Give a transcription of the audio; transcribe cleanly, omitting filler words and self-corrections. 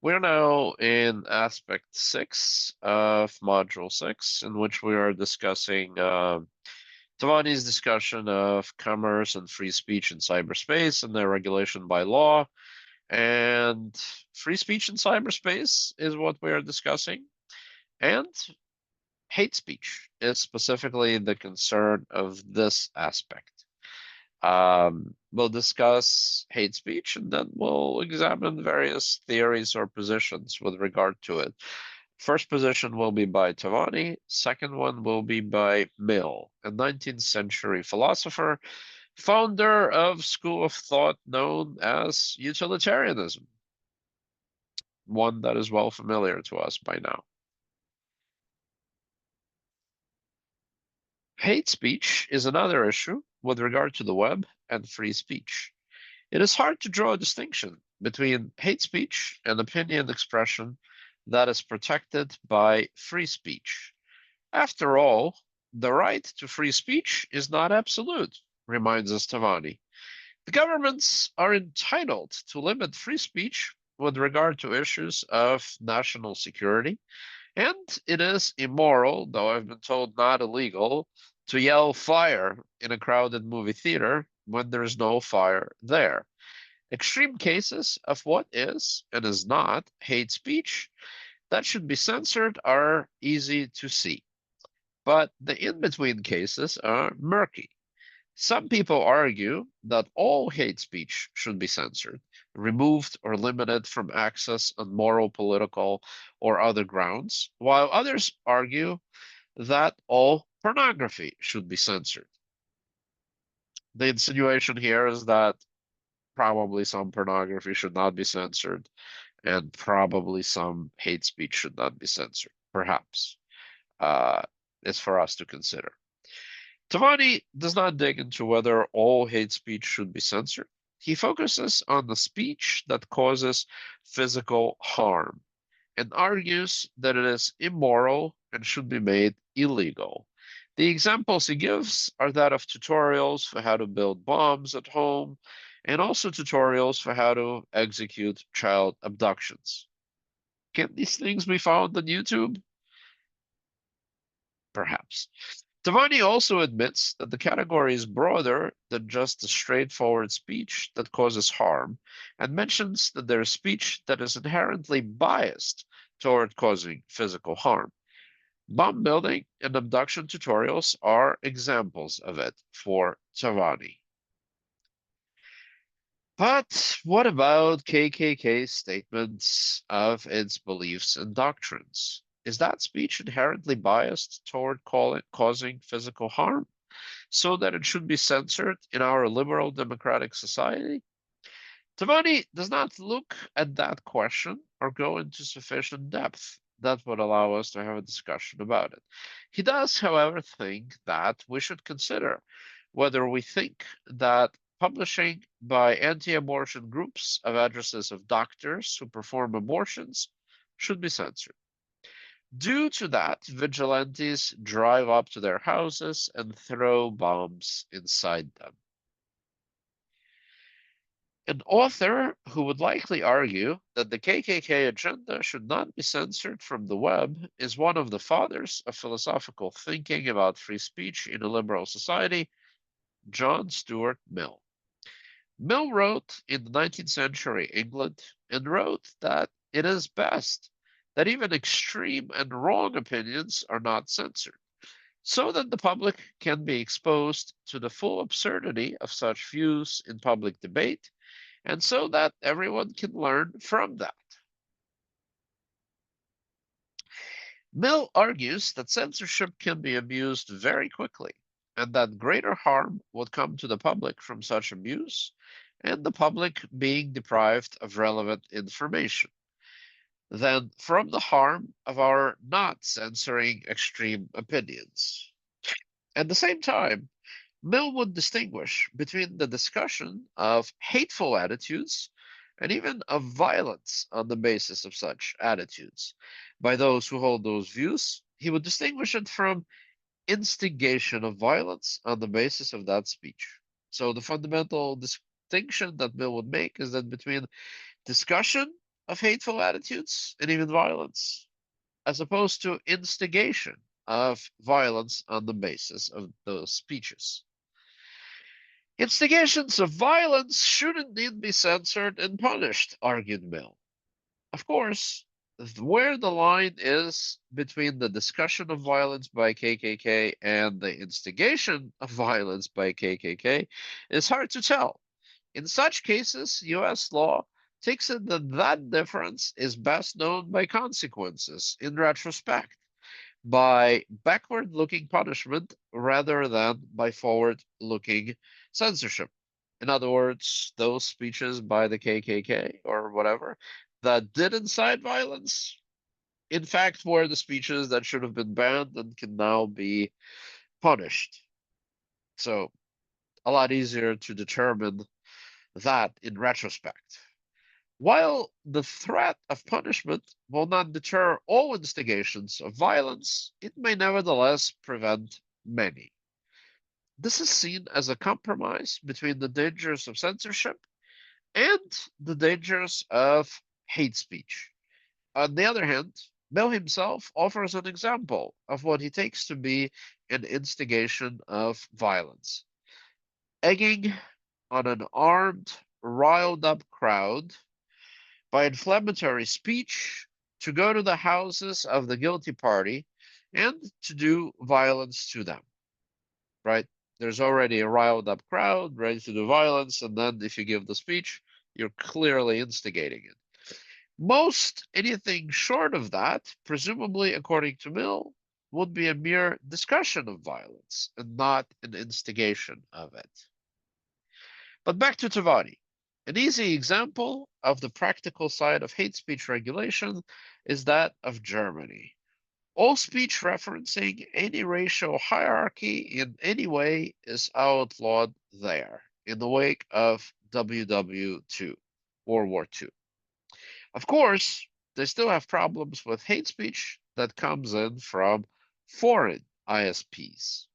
We're now in aspect 6 of module 6, in which we are discussing Tavani's discussion of commerce and free speech in cyberspace and their regulation by law. And free speech in cyberspace is what we are discussing. And hate speech is specifically the concern of this aspect. We'll discuss hate speech and then we'll examine various theories or positions with regard to it. First position will be by Tavani, second one will be by Mill, a 19th century philosopher, founder of school of thought known as utilitarianism, one that is well familiar to us by now. Hate speech is another issue with regard to the web and free speech. It is hard to draw a distinction between hate speech and opinion expression that is protected by free speech. After all, the right to free speech is not absolute, reminds us Tavani. The governments are entitled to limit free speech with regard to issues of national security, and it is immoral, though I've been told not illegal, to yell fire in a crowded movie theater when there's no fire there. Extreme cases of what is and is not hate speech that should be censored are easy to see, but the in-between cases are murky. Some people argue that all hate speech should be censored, removed, or limited from access on moral, political, or other grounds, while others argue that all pornography should be censored. The insinuation here is that probably some pornography should not be censored, and probably some hate speech should not be censored. Perhaps. Uh, it's for us to consider. Tavani does not dig into whether all hate speech should be censored. He focuses on the speech that causes physical harm and argues that it is immoral and should be made illegal. The examples he gives are that of tutorials for how to build bombs at home and also tutorials for how to execute child abductions. Can these things be found on YouTube? Perhaps. Tavani also admits that the category is broader than just the straightforward speech that causes harm, and mentions that there is speech that is inherently biased toward causing physical harm. Bomb building and abduction tutorials are examples of it for Tavani. But what about KKK's statements of its beliefs and doctrines? Is that speech inherently biased toward causing physical harm, so that it should be censored in our liberal democratic society? Tavani does not look at that question or go into sufficient depth that would allow us to have a discussion about it. He does, however, think that we should consider whether we think that publishing by anti-abortion groups of addresses of doctors who perform abortions should be censored. Due to that, vigilantes drive up to their houses and throw bombs inside them. An author who would likely argue that the KKK agenda should not be censored from the web is one of the fathers of philosophical thinking about free speech in a liberal society, John Stuart Mill. Mill wrote in the 19th century England and wrote that it is best that even extreme and wrong opinions are not censored, so that the public can be exposed to the full absurdity of such views in public debate, and so that everyone can learn from that. Mill argues that censorship can be abused very quickly, and that greater harm would come to the public from such abuse, and the public being deprived of relevant information, than from the harm of our not censoring extreme opinions. At the same time, Mill would distinguish between the discussion of hateful attitudes and even of violence on the basis of such attitudes. By those who hold those views, he would distinguish it from instigation of violence on the basis of that speech. So the fundamental distinction that Mill would make is that between discussion of hateful attitudes and even violence, as opposed to instigation of violence on the basis of those speeches. Instigations of violence should indeed be censored and punished, argued Mill. Of course, where the line is between the discussion of violence by KKK and the instigation of violence by KKK is hard to tell. In such cases, US law takes it that that difference is best known by consequences in retrospect, by backward-looking punishment rather than by forward-looking censorship. In other words, those speeches by the KKK or whatever that did incite violence, in fact, were the speeches that should have been banned and can now be punished. So, a lot easier to determine that in retrospect. While the threat of punishment will not deter all instigations of violence, it may nevertheless prevent many. This is seen as a compromise between the dangers of censorship and the dangers of hate speech. On the other hand, Mill himself offers an example of what he takes to be an instigation of violence. Egging on an armed, riled up crowd by inflammatory speech to go to the houses of the guilty party and to do violence to them, right? There's already a riled up crowd ready to do violence, and then if you give the speech, you're clearly instigating it. Most anything short of that, presumably according to Mill, would be a mere discussion of violence and not an instigation of it. But back to Tavani. An easy example of the practical side of hate speech regulation is that of Germany. All speech referencing any racial hierarchy in any way is outlawed there in the wake of WW2, World War II. Of course, they still have problems with hate speech that comes in from foreign ISPs.